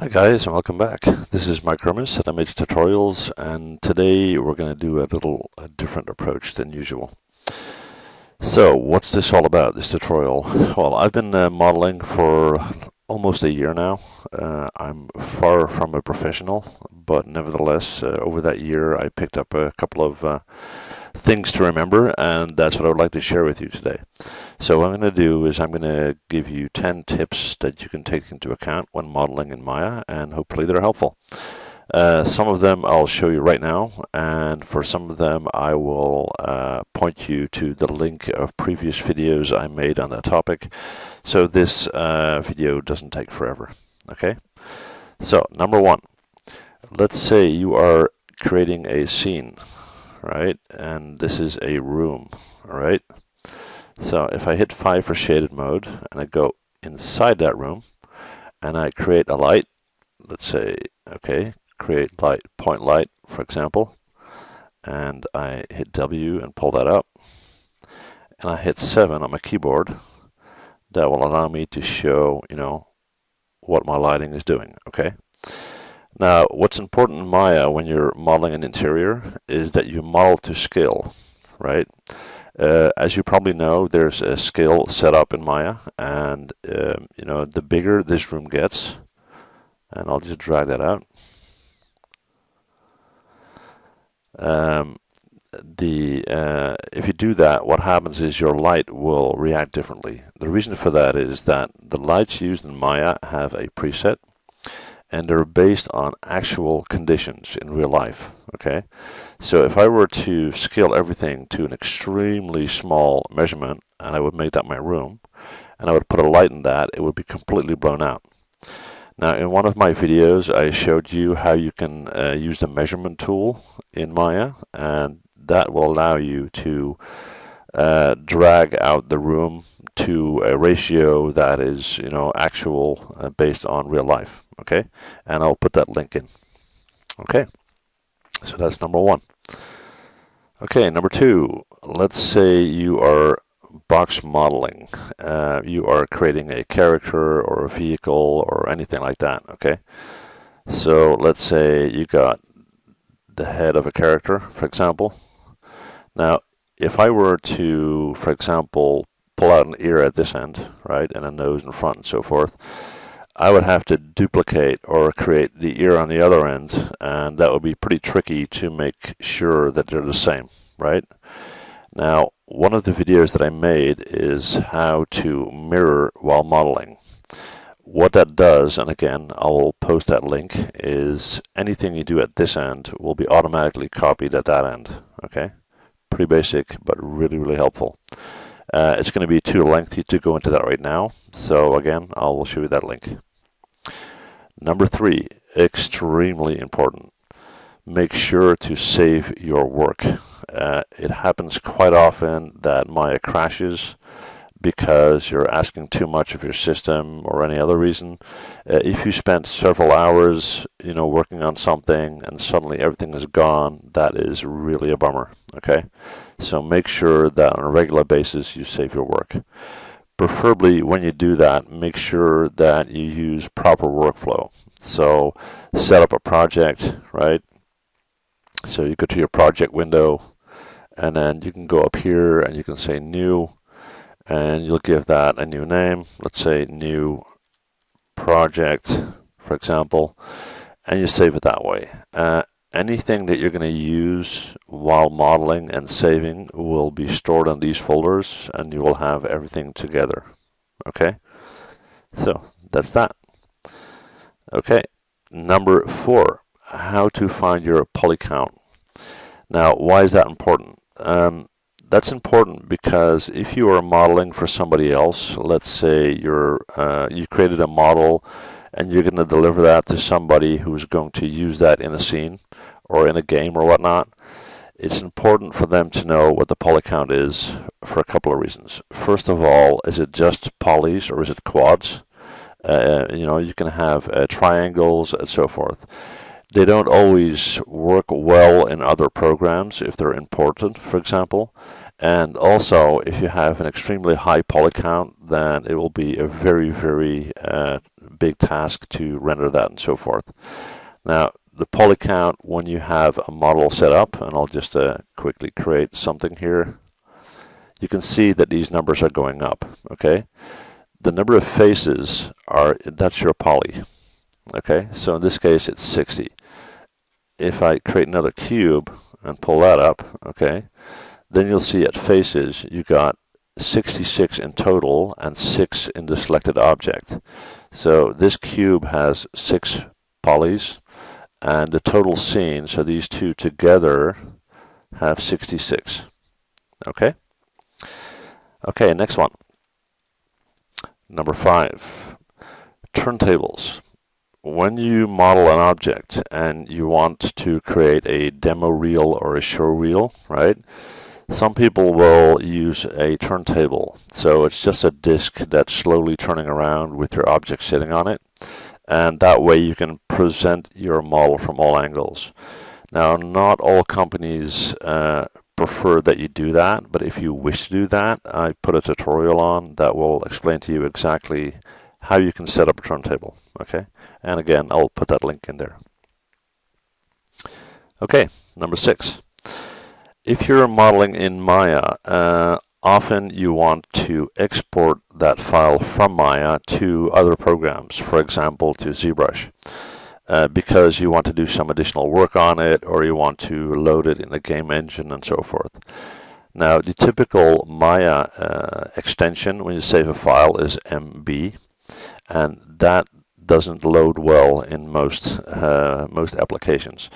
Hi guys, and welcome back. This is Mike Hermes at MH Tutorials, and today we're going to do a different approach than usual. So, what's this all about, this tutorial? Well, I've been modeling for almost a year now. I'm far from a professional, but nevertheless, over that year I picked up a couple of things to remember, and that's what I would like to share with you today. So what I'm going to do is I'm going to give you 10 tips that you can take into account when modeling in Maya, and hopefully they're helpful. Some of them I'll show you right now, and for some of them I will point you to the link of previous videos I made on that topic, so this video doesn't take forever. Okay? So, number one, let's say you are creating a scene, right? And this is a room, all right? So if I hit 5 for shaded mode and I go inside that room and I create a light, let's say, okay, create light, point light, for example, and I hit W and pull that up, and I hit 7 on my keyboard, that will allow me to show, what my lighting is doing, okay? Now, what's important in Maya when you're modeling an interior is that you model to scale, right? As you probably know, there's a scale set up in Maya, and the bigger this room gets, and I'll just drag that out. If you do that, what happens is your light will react differently. The reason for that is that the lights used in Maya have a preset, and they're based on actual conditions in real life, okay? So if I were to scale everything to an extremely small measurement, and I would make that my room, and I would put a light in that, it would be completely blown out. Now, in one of my videos, I showed you how you can use the measurement tool in Maya, and that will allow you to drag out the room to a ratio that is, actual based on real life. Okay, and I'll put that link in. Okay, so that's number one. Okay, number two, let's say you are box modeling. You are creating a character or a vehicle or anything like that, okay? So let's say you got the head of a character, for example. Now, if I were to, for example, pull out an ear at this end, right, and a nose in front and so forth, I would have to duplicate or create the ear on the other end, and that would be pretty tricky to make sure that they're the same, right? Now, one of the videos that I made is how to mirror while modeling. What that does, and again, I will post that link, is anything you do at this end will be automatically copied at that end, okay? Pretty basic, but really, really helpful. It's going to be too lengthy to go into that right now, so again, I will show you that link. Number three, extremely important. Make sure to save your work. It happens quite often that Maya crashes because you're asking too much of your system or any other reason. If you spent several hours, working on something and suddenly everything is gone, that is really a bummer, okay? So make sure that on a regular basis you save your work. Preferably when you do that, make sure that you use proper workflow. So set up a project, right? So you go to your project window, and then you can go up here and you can say new, and you'll give that a new name. Let's say new project, for example, and you save it that way. Anything that you're going to use while modeling and saving will be stored in these folders, and you will have everything together. Okay? So that's that. Okay, number 4, how to find your Polycount. Now, why is that important? That's important because if you are modeling for somebody else, let's say you created a model and you're going to deliver that to somebody who's going to use that in a scene or in a game or whatnot, it's important for them to know what the Polycount is for a couple of reasons. First of all, is it just polys or is it quads? You can have triangles and so forth. They don't always work well in other programs if they're important, for example. And also, if you have an extremely high poly count, then it will be a very, very big task to render that and so forth. Now, the poly count, when you have a model set up, and I'll just quickly create something here, you can see that these numbers are going up, okay? The number of faces that's your poly, okay? So in this case, it's 60. If I create another cube and pull that up, okay, then you'll see at faces, you got 66 in total and 6 in the selected object. So this cube has 6 polys, and the total scene, so these two together, have 66. Okay? Okay, next one. Number 5, turntables. When you model an object and you want to create a demo reel or a show reel, right? Some people will use a turntable. So it's just a disk that's slowly turning around with your object sitting on it. And that way you can present your model from all angles. Now, not all companies prefer that you do that, but if you wish to do that, I put a tutorial on that will explain to you exactly how you can set up a turntable. Okay, and again, I'll put that link in there. Okay, number 6. If you're modeling in Maya, often you want to export that file from Maya to other programs, for example, to ZBrush, because you want to do some additional work on it, or you want to load it in a game engine and so forth. Now, the typical Maya extension when you save a file is MB, and that doesn't load well in most applications.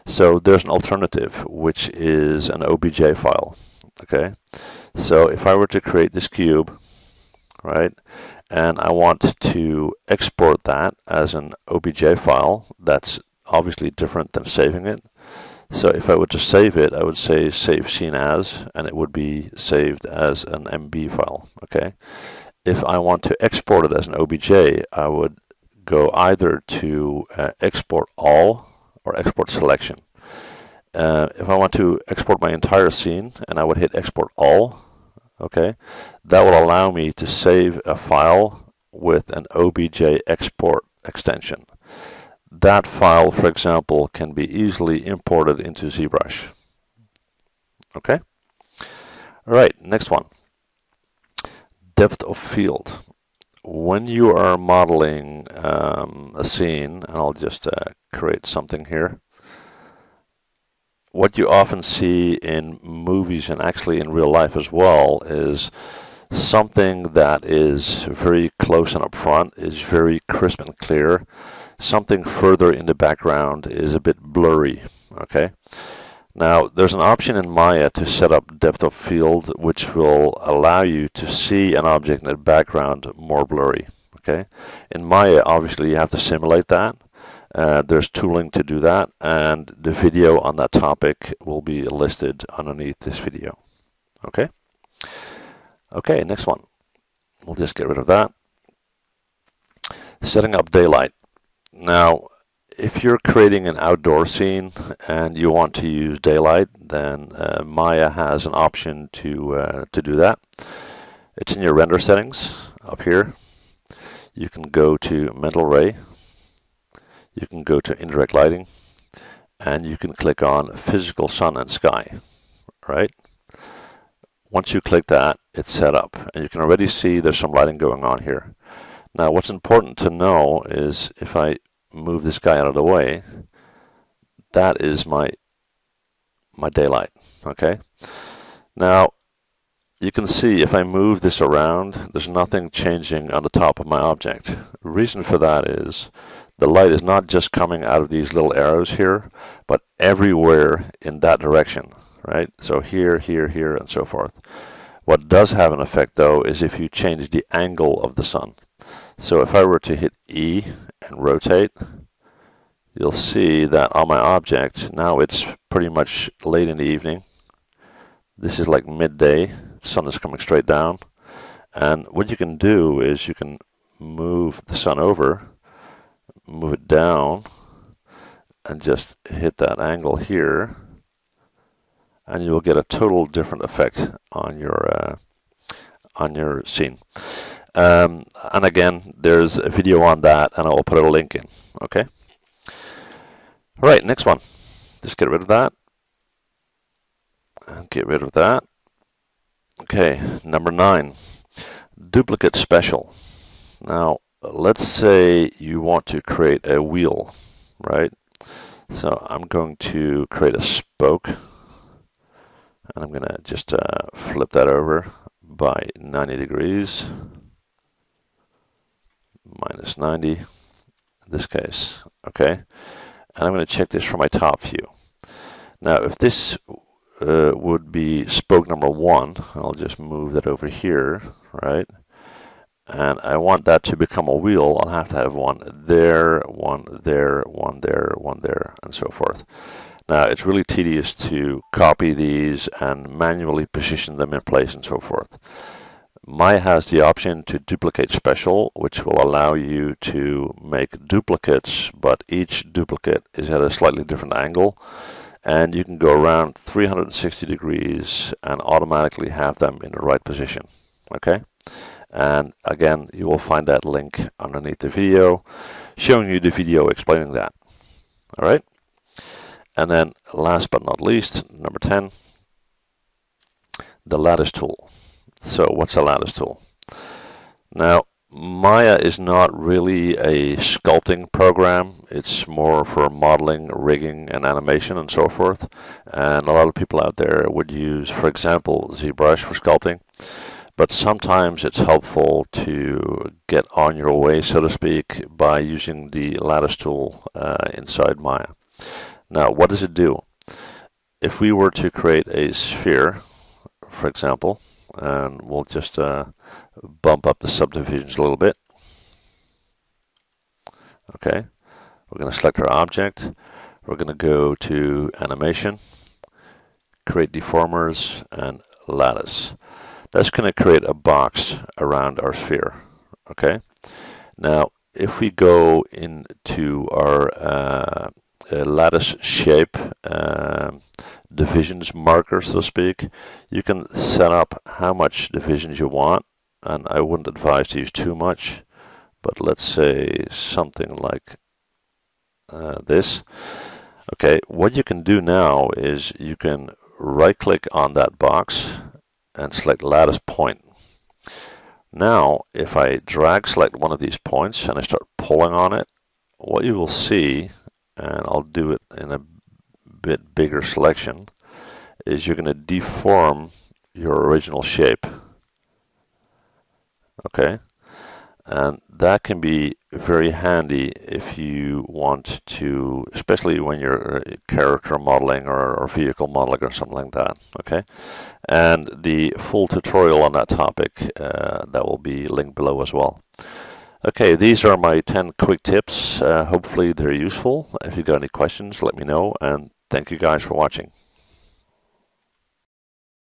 So there's an alternative, which is an OBJ file. Okay, so if I were to create this cube, right, and I want to export that as an OBJ file, that's obviously different than saving it. So if I were to save it, I would say save scene as, and it would be saved as an MB file. Okay, if I want to export it as an OBJ, I would go either to export all or export selection. If I want to export my entire scene, and I would hit export all, okay, that will allow me to save a file with an OBJ export extension. That file, for example, can be easily imported into ZBrush. Okay? All right, next one. Depth of field. When you are modeling a scene, and I'll just create something here, what you often see in movies and actually in real life as well is something that is very close and up front is very crisp and clear. Something further in the background is a bit blurry. Okay. Now, there's an option in Maya to set up depth of field, which will allow you to see an object in the background more blurry. Okay. In Maya, obviously, you have to simulate that. There's tooling to do that, and the video on that topic will be listed underneath this video. Okay? Okay, next one. We'll just get rid of that. Setting up daylight. Now, if you're creating an outdoor scene and you want to use daylight, then Maya has an option to do that. It's in your render settings up here. You can go to mental ray. You can go to indirect lighting, and you can click on physical sun and sky, right? Once you click that, it's set up, and you can already see there's some lighting going on here. Now, what's important to know is if I move this guy out of the way, that is my daylight, okay? Now, you can see if I move this around, there's nothing changing on the top of my object. The reason for that is the light is not just coming out of these little arrows here, but everywhere in that direction, right? So here, here, here, and so forth. What does have an effect, though, is if you change the angle of the sun. So if I were to hit E and rotate, you'll see that on my object, now it's pretty much late in the evening. This is like midday. The sun is coming straight down. And what you can do is you can move the sun over, move it down, and just hit that angle here, and you will get a total different effect on your scene. And again, there's a video on that, and I will put a link in. Okay. All right, next one. Just get rid of that. And get rid of that. Okay, number 9. Duplicate special. Now, let's say you want to create a wheel, right? So I'm going to create a spoke, and I'm going to just flip that over by 90 degrees, minus 90 in this case, okay? And I'm going to check this from my top view. Now, if this would be spoke number 1, I'll just move that over here, right? And I want that to become a wheel. I'll have to have one there, one there, one there, one there, and so forth. Now, it's really tedious to copy these and manually position them in place and so forth. Maya has the option to duplicate special, which will allow you to make duplicates, but each duplicate is at a slightly different angle. And you can go around 360 degrees and automatically have them in the right position. Okay? And again, you will find that link underneath the video, showing you the video explaining that. All right? And then last but not least, number 10, the Lattice Tool. So what's a Lattice Tool? Now, Maya is not really a sculpting program. It's more for modeling, rigging, and animation and so forth. And a lot of people out there would use, for example, ZBrush for sculpting. But sometimes it's helpful to get on your way, so to speak, by using the Lattice Tool inside Maya. Now, what does it do? If we were to create a sphere, for example, and we'll just bump up the subdivisions a little bit. Okay, we're going to select our object. We're going to go to Animation, Create Deformers, and Lattice. That's going to create a box around our sphere. Okay. Now, if we go into our lattice shape divisions marker, so to speak, you can set up how much divisions you want, and I wouldn't advise to use too much, but let's say something like this. Okay. What you can do now is you can right-click on that box and select lattice point. Now, if I drag select one of these points and I start pulling on it, what you will see, and I'll do it in a bit bigger selection, is you're going to deform your original shape. Okay? And that can be very handy if you want to, especially when you're character modeling or vehicle modeling or something like that. Okay, and the full tutorial on that topic that will be linked below as well. Okay, these are my 10 quick tips. Hopefully they're useful. If you've got any questions, let me know, and thank you guys for watching.